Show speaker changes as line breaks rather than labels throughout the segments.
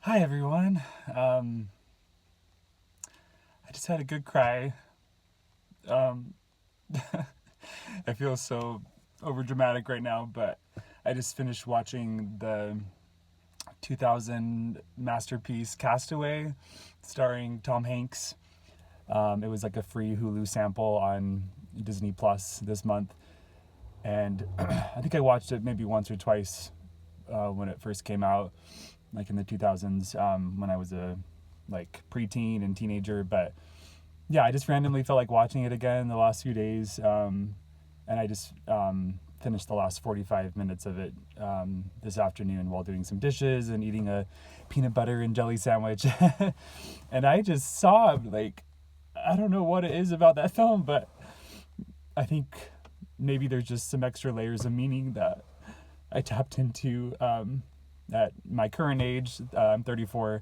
Hi everyone. I just had a good cry. Um, I feel so overdramatic right now, but I just finished watching the 2000 masterpiece Castaway, starring Tom Hanks. It was like a free Hulu sample on Disney Plus this month, and I think I watched it maybe once or twice when it first came out, like in the 2000s, when I was a like preteen and teenager. But yeah, I just randomly felt like watching it again the last few days, and I just finished the last 45 minutes of it this afternoon while doing some dishes and eating a peanut butter and jelly sandwich. And I just sobbed. Like, I don't know what it is about that film, but I think maybe there's just some extra layers of meaning that I tapped into at my current age. I'm 34.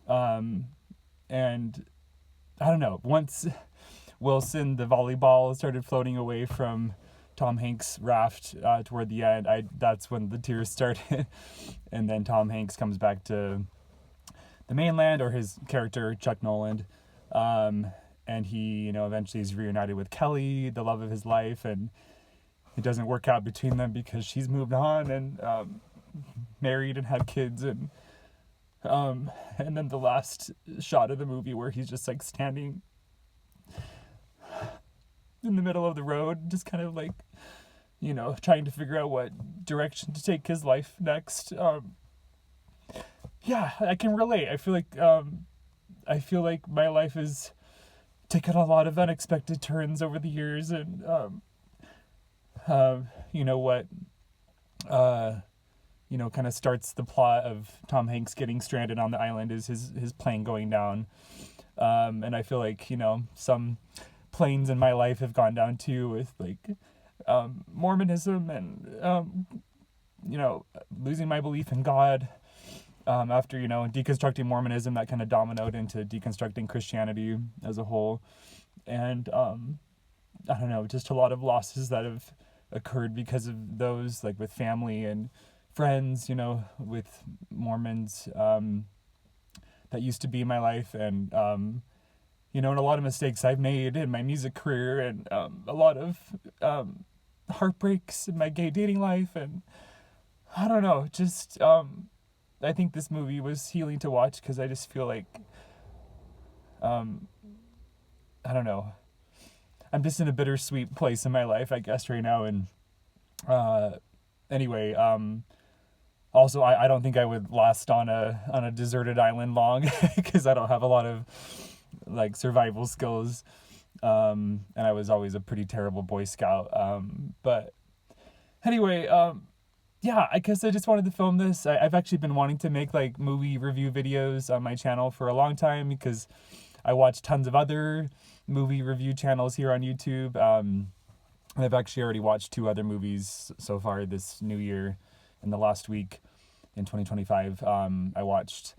And I don't know, once Wilson, the volleyball, started floating away from Tom Hanks' raft toward the end, that's when the tears started. And then Tom Hanks comes back to the mainland, or his character, Chuck Noland. And he, eventually is reunited with Kelly, the love of his life, and it doesn't work out between them because she's moved on and married and had kids. And then the last shot of the movie where he's just like standing in the middle of the road, just kind of like, trying to figure out what direction to take his life next. Yeah, I can relate. I feel like my life has taken a lot of unexpected turns over the years, and what kind of starts the plot of Tom Hanks getting stranded on the island is his plane going down. And I feel like, some planes in my life have gone down too, with like Mormonism and, losing my belief in God. After, deconstructing Mormonism, that kind of dominoed into deconstructing Christianity as a whole. And I don't know, just a lot of losses that have occurred because of those, like with family and friends, with Mormons that used to be in my life, and and a lot of mistakes I've made in my music career, and a lot of heartbreaks in my gay dating life, and I don't know, just I think this movie was healing to watch because I just feel like I don't know, I'm just in a bittersweet place in my life, I guess, right now. And anyway, also, I don't think I would last on a deserted island long because I don't have a lot of like survival skills, and I was always a pretty terrible Boy Scout. But anyway, yeah, I guess I just wanted to film this. I've actually been wanting to make like movie review videos on my channel for a long time because I watch tons of other movie review channels here on YouTube. I've actually already watched 2 other movies so far this new year. In the last week in 2025, I watched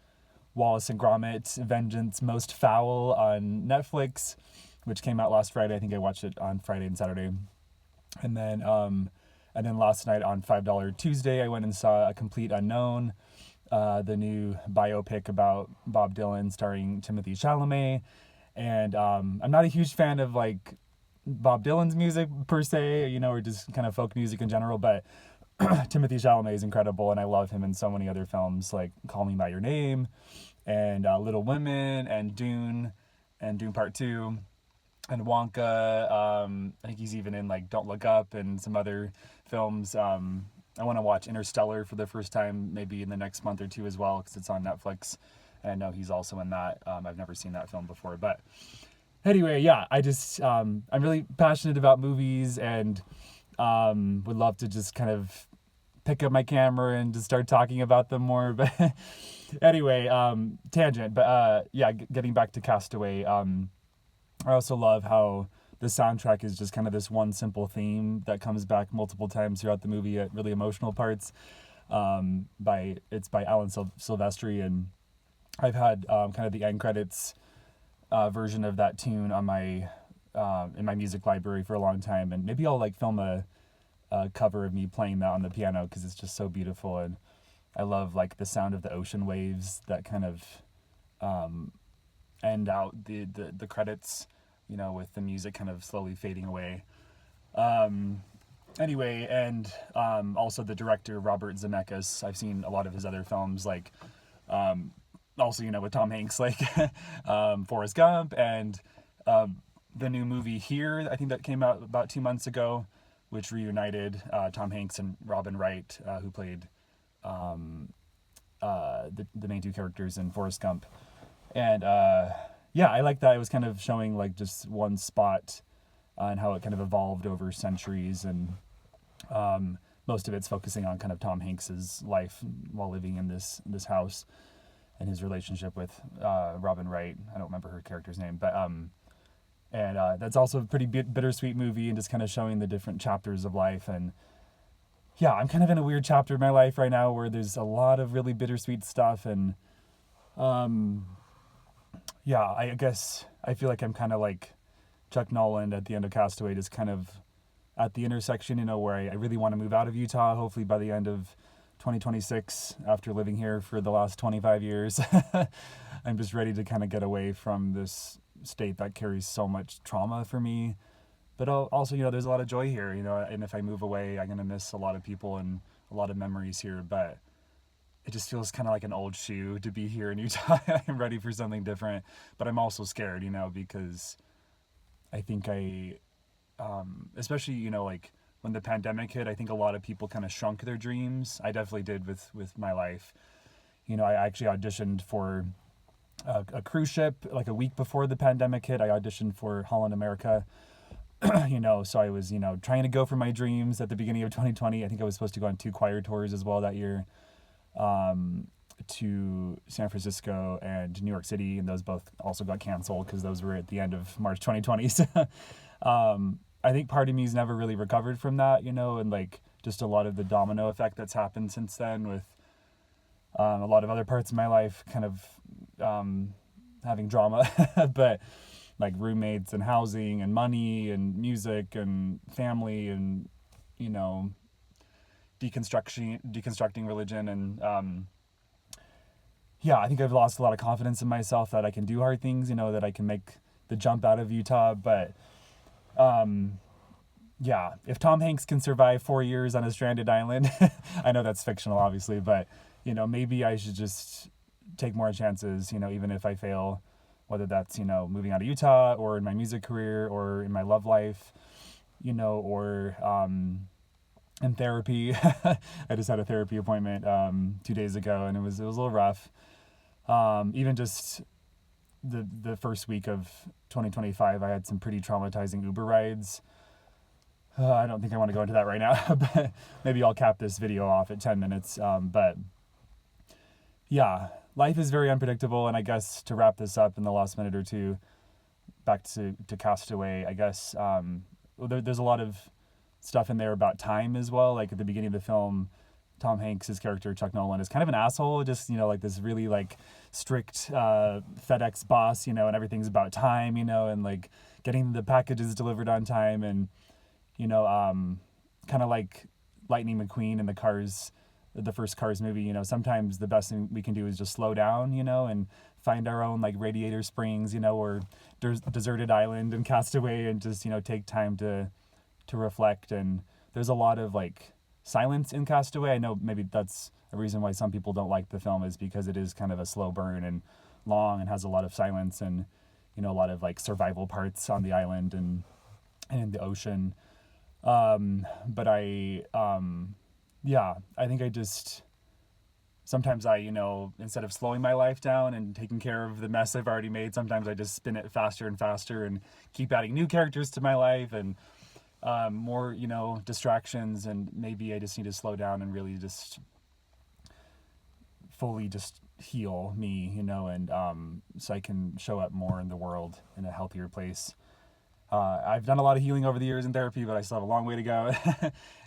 Wallace and Gromit, Vengeance Most Fowl on Netflix, which came out last Friday. I think I watched it on Friday and Saturday. And then last night on $5 Tuesday, I went and saw A Complete Unknown, the new biopic about Bob Dylan starring Timothée Chalamet. And I'm not a huge fan of like Bob Dylan's music per se, or just kind of folk music in general, but Timothée Chalamet is incredible, and I love him in so many other films like Call Me by Your Name, and Little Women, and Dune Part 2, and Wonka. I think he's even in like Don't Look Up and some other films. I want to watch Interstellar for the first time maybe in the next month or 2 as well, because it's on Netflix, and I know he's also in that. I've never seen that film before, but anyway, yeah, I just I'm really passionate about movies, and would love to just kind of pick up my camera and just start talking about them more. But anyway, tangent. But yeah, getting back to Castaway. I also love how the soundtrack is just kind of this one simple theme that comes back multiple times throughout the movie at really emotional parts. It's by Alan Silvestri, and I've had kind of the end credits version of that tune on my in my music library for a long time, and maybe I'll like film a cover of me playing that on the piano because it's just so beautiful. And I love like the sound of the ocean waves that kind of end out the credits, with the music kind of slowly fading away. Anyway, and also the director Robert Zemeckis. I've seen a lot of his other films, like also with Tom Hanks, like Forrest Gump, and the new movie Here, I think that came out about 2 months ago, which reunited Tom Hanks and Robin Wright, who played the main two characters in Forrest Gump. And yeah, I like that. It was kind of showing like just one spot and how it kind of evolved over centuries, and most of it's focusing on kind of Tom Hanks's life while living in this house, and his relationship with Robin Wright. I don't remember her character's name, but and that's also a pretty bittersweet movie, and just kind of showing the different chapters of life. And yeah, I'm kind of in a weird chapter of my life right now where there's a lot of really bittersweet stuff, and yeah, I guess I feel like I'm kind of like Chuck Noland at the end of Castaway, just kind of at the intersection, where I really want to move out of Utah, hopefully by the end of 2026, after living here for the last 25 years. I'm just ready to kind of get away from this state that carries so much trauma for me. But also, there's a lot of joy here, and if I move away, I'm going to miss a lot of people and a lot of memories here. But it just feels kind of like an old shoe to be here in Utah. I'm ready for something different, but I'm also scared, because I think especially, like when the pandemic hit, I think a lot of people kind of shrunk their dreams. I definitely did with my life. I actually auditioned for a cruise ship like a week before the pandemic hit. I auditioned for Holland America, so I was, trying to go for my dreams at the beginning of 2020. I think I was supposed to go on 2 choir tours as well that year, to San Francisco and New York City, and those both also got canceled because those were at the end of March 2020. So I think part of me's never really recovered from that, and like just a lot of the domino effect that's happened since then, with a lot of other parts of my life kind of having drama, but like roommates and housing and money and music and family and deconstructing religion, and yeah, I think I've lost a lot of confidence in myself that I can do hard things, that I can make the jump out of Utah. But yeah, if Tom Hanks can survive 4 years on a stranded island, I know that's fictional, obviously, but maybe I should just take more chances, even if I fail, whether that's, moving out of Utah or in my music career or in my love life, or in therapy. I just had a therapy appointment 2 days ago, and it was a little rough. Even just the first week of 2025, I had some pretty traumatizing Uber rides. I don't think I want to go into that right now, but maybe I'll cap this video off at 10 minutes. But yeah, life is very unpredictable, and I guess to wrap this up in the last minute or two, back to Castaway, I guess there's a lot of stuff in there about time as well. Like at the beginning of the film, Tom Hanks' character Chuck Noland is kind of an asshole, just like this really like strict FedEx boss, and everything's about time, and like getting the packages delivered on time, and kind of like Lightning McQueen in the first Cars movie. Sometimes the best thing we can do is just slow down, and find our own like Radiator Springs, or deserted island and Castaway, and just take time to reflect. And there's a lot of like silence in Castaway. I know maybe that's a reason why some people don't like the film, is because it is kind of a slow burn and long and has a lot of silence, and a lot of like survival parts on the island and in the ocean. But I think I just sometimes instead of slowing my life down and taking care of the mess I've already made, sometimes I just spin it faster and faster and keep adding new characters to my life, and more distractions, and maybe I just need to slow down and really just fully just heal me, and so I can show up more in the world in a healthier place. I've done a lot of healing over the years in therapy, but I still have a long way to go.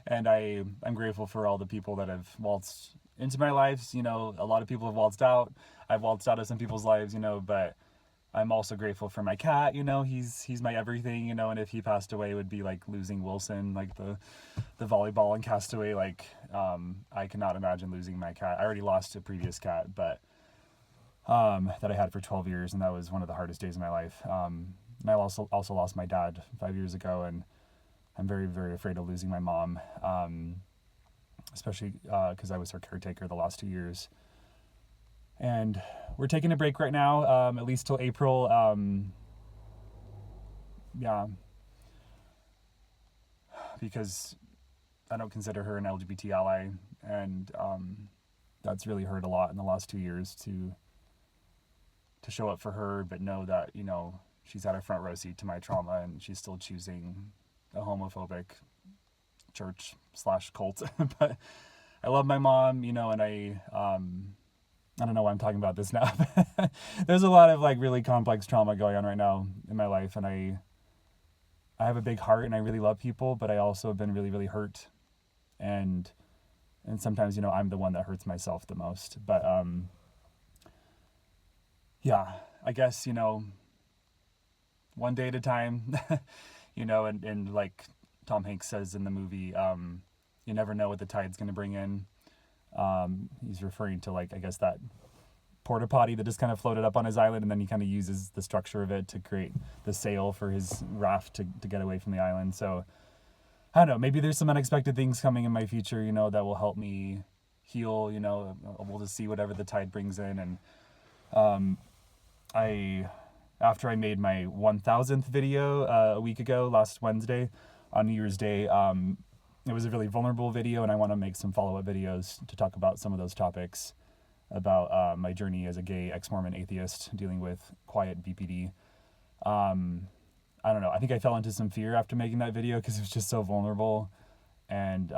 And I'm grateful for all the people that have waltzed into my lives. A lot of people have waltzed out. I've waltzed out of some people's lives, but I'm also grateful for my cat. He's my everything. And if he passed away, it would be like losing Wilson, like the volleyball and Castaway. Like, I cannot imagine losing my cat. I already lost a previous cat, but that I had for 12 years, and that was one of the hardest days of my life. And I also lost my dad 5 years ago, and I'm very, very afraid of losing my mom, especially because I was her caretaker the last 2 years. And we're taking a break right now, at least till April. Yeah, because I don't consider her an LGBT ally, and that's really hurt a lot in the last 2 years to show up for her, but know that she's had a front row seat to my trauma, and she's still choosing a homophobic church/cult. But I love my mom, and I don't know why I'm talking about this now. There's a lot of like really complex trauma going on right now in my life, and I have a big heart, and I really love people, but I also have been really, really hurt, and sometimes I'm the one that hurts myself the most. But yeah, I guess one day at a time. And like Tom Hanks says in the movie, you never know what the tide's going to bring in. He's referring to like, I guess, that porta potty that just kind of floated up on his island, and then he kind of uses the structure of it to create the sail for his raft to get away from the island. So I don't know, maybe there's some unexpected things coming in my future, that will help me heal. We'll just see whatever the tide brings in. And after I made my 1000th video a week ago, last Wednesday on New Year's Day, it was a really vulnerable video, and I want to make some follow-up videos to talk about some of those topics about my journey as a gay ex-Mormon atheist dealing with quiet BPD. I don't know. I think I fell into some fear after making that video because it was just so vulnerable, and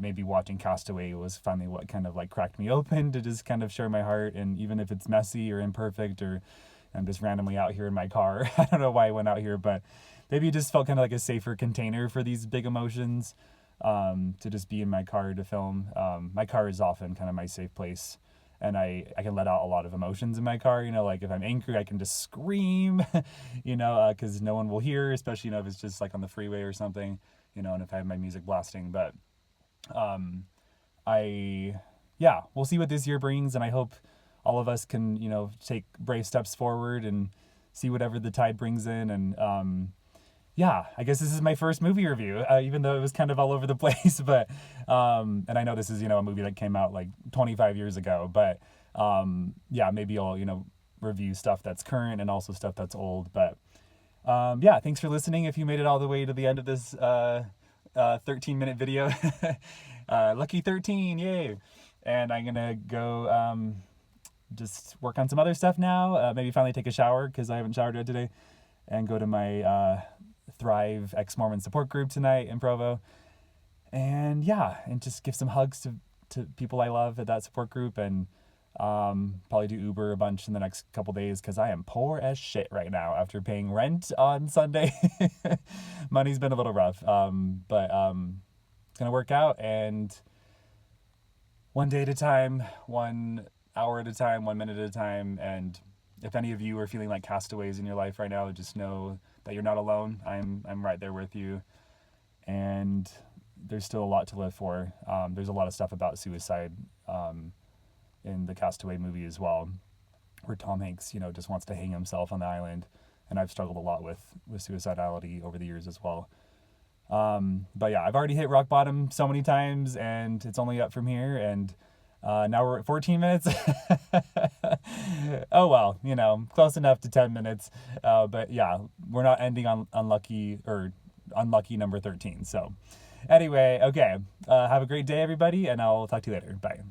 maybe watching Castaway was finally what kind of like cracked me open to just kind of share my heart. And even if it's messy or imperfect, or I'm just randomly out here in my car, I don't know why I went out here, but maybe it just felt kind of like a safer container for these big emotions, to just be in my car to film. My car is often kind of my safe place, and I can let out a lot of emotions in my car. Like if I'm angry, I can just scream, because no one will hear, especially, if it's just like on the freeway or something, and if I have my music blasting. But we'll see what this year brings, and I hope all of us can, take brave steps forward and see whatever the tide brings in. And I guess this is my first movie review, even though it was kind of all over the place. But and I know this is a movie that came out like 25 years ago, but maybe I'll review stuff that's current and also stuff that's old. But thanks for listening. If you made it all the way to the end of this 13-minute video, lucky 13, yay! And I'm gonna go just work on some other stuff now. Maybe finally take a shower, because I haven't showered yet today, and go to my Thrive ex-Mormon support group tonight in Provo, and just give some hugs to people I love at that support group, and probably do Uber a bunch in the next couple days, because I am poor as shit right now after paying rent on Sunday. Money's been a little rough, but it's gonna work out, and one day at a time, 1 hour at a time, 1 minute at a time. And if any of you are feeling like castaways in your life right now, just know that you're not alone. I'm right there with you, and there's still a lot to live for. There's a lot of stuff about suicide in the Castaway movie as well, where Tom Hanks, just wants to hang himself on the island, and I've struggled a lot with suicidality over the years as well. But I've already hit rock bottom so many times, and it's only up from here. And now we're at 14 minutes. Oh well, close enough to 10 minutes. But we're not ending on unlucky number 13. So anyway, okay. Have a great day, everybody, and I'll talk to you later. Bye.